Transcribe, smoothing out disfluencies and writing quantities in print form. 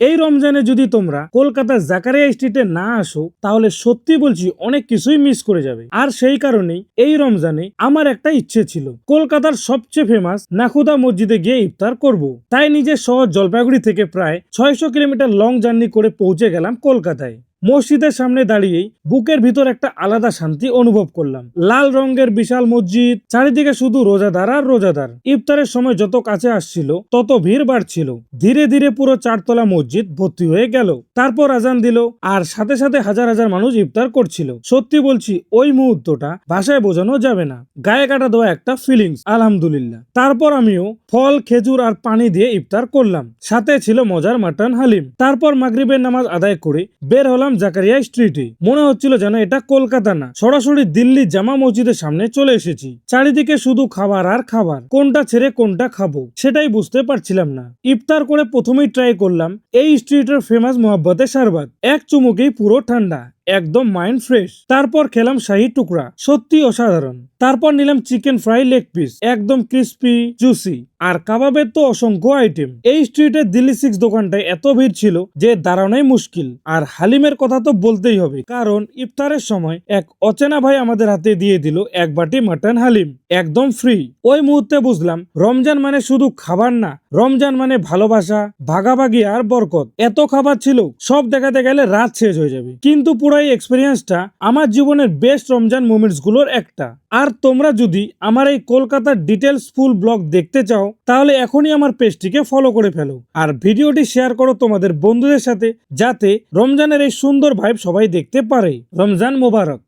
এই রমজানে যদি তোমরা কলকাতার জাকারিয়া স্ট্রিটে না আসো তাহলে সত্যি বলছি অনেক কিছুই মিস করে যাবে। আর সেই কারণেই এই রমজানে আমার একটা ইচ্ছে ছিল কলকাতার সবচেয়ে ফেমাস নাখুদা মসজিদে গিয়ে ইফতার করব। তাই নিজের শহর জলপাইগুড়ি থেকে প্রায় 600 কিলোমিটার লং জার্নি করে পৌঁছে গেলাম কলকাতায়। মসজিদের সামনে দাঁড়িয়েই বুকের ভিতর একটা আলাদা শান্তি অনুভব করলাম। লাল রঙের বিশাল মসজিদ, চারিদিকে শুধু রোজাদার আর রোজাদার। ইফতারের সময় যত কাছে আসছিল তত ভিড় বাড়ছিল। ধীরে ধীরে পুরো 4 তলা মসজিদ ভর্তি হয়ে গেল। তারপর আজান দিল আর সাথে সাথে হাজার হাজার মানুষ ইফতার করছিল। সত্যি বলছি ওই মুহূর্তটা ভাষায় বোঝানো যাবে না। গায়ে কাটা দেওয়া একটা ফিলিংস, আলহামদুলিল্লাহ। তারপর আমিও ফল, খেজুর আর পানি দিয়ে ইফতার করলাম। সাথে ছিল মজার মাটন হালিম। তারপর মাগরিবের নামাজ আদায় করে বের হলাম জাকারিয়া স্ট্রিটে। মনে হচ্ছিল যেন এটা কলকাতা না, সরাসরি দিল্লি জামা মসজিদের সামনে চলে এসেছি। চারিদিকে শুধু খাবার আর খাবার, কোনটা ছেড়ে কোনটা খাবো সেটাই বুঝতে পারছিলাম না। ইফতার করে প্রথমেই ট্রাই করলাম এই স্ট্রিটের ফেমাস মোহাব্বতের শরবত। এক চুমুকেই পুরো ঠান্ডা, একদম মাইন্ড ফ্রেশ। তারপর খেলাম শাহী টুকরা, সত্যি অসাধারণ। তারপর নিলাম চিকেন ফ্রাই লেগ পিস, একদম ক্রিস্পি জুসি। আর কাবাবের তো অসংখ্য আইটেম। এই স্ট্রিটের দিল্লি 6 দোকানটায় এত ভিড় ছিল যে দাঁড়ানোই মুশকিল। আর হালিমের কথা তো বলতেই হবে, কারণ ইফতারের সময় এক অচেনা ভাই আমাদের হাতে দিয়ে দিল এক বাটি মাটন হালিম, একদম ফ্রি। ওই মুহূর্তে বুঝলাম রমজান মানে শুধু খাবার না, রমজান মানে ভালোবাসা, ভাগাভাগি আর বরকত। এত খাবার ছিল সব দেখাতে গেলে রাত শেষ হয়ে যাবে, কিন্তু পুরো এই এক্সপেরিয়েন্সটা আমার জীবনের বেস্ট রমজান মোমেন্টস গুলোর একটা। আর তোমরা যদি আমার এই কলকাতার ডিটেলস ফুল ব্লগ দেখতে চাও তাহলে এখনই আমার পেজটিকে ফলো করে ফেলো আর ভিডিওটি শেয়ার করো তোমাদের বন্ধুদের সাথে, যাতে রমজানের এই সুন্দর ভাইব সবাই দেখতে পারে। রমজান মোবারক।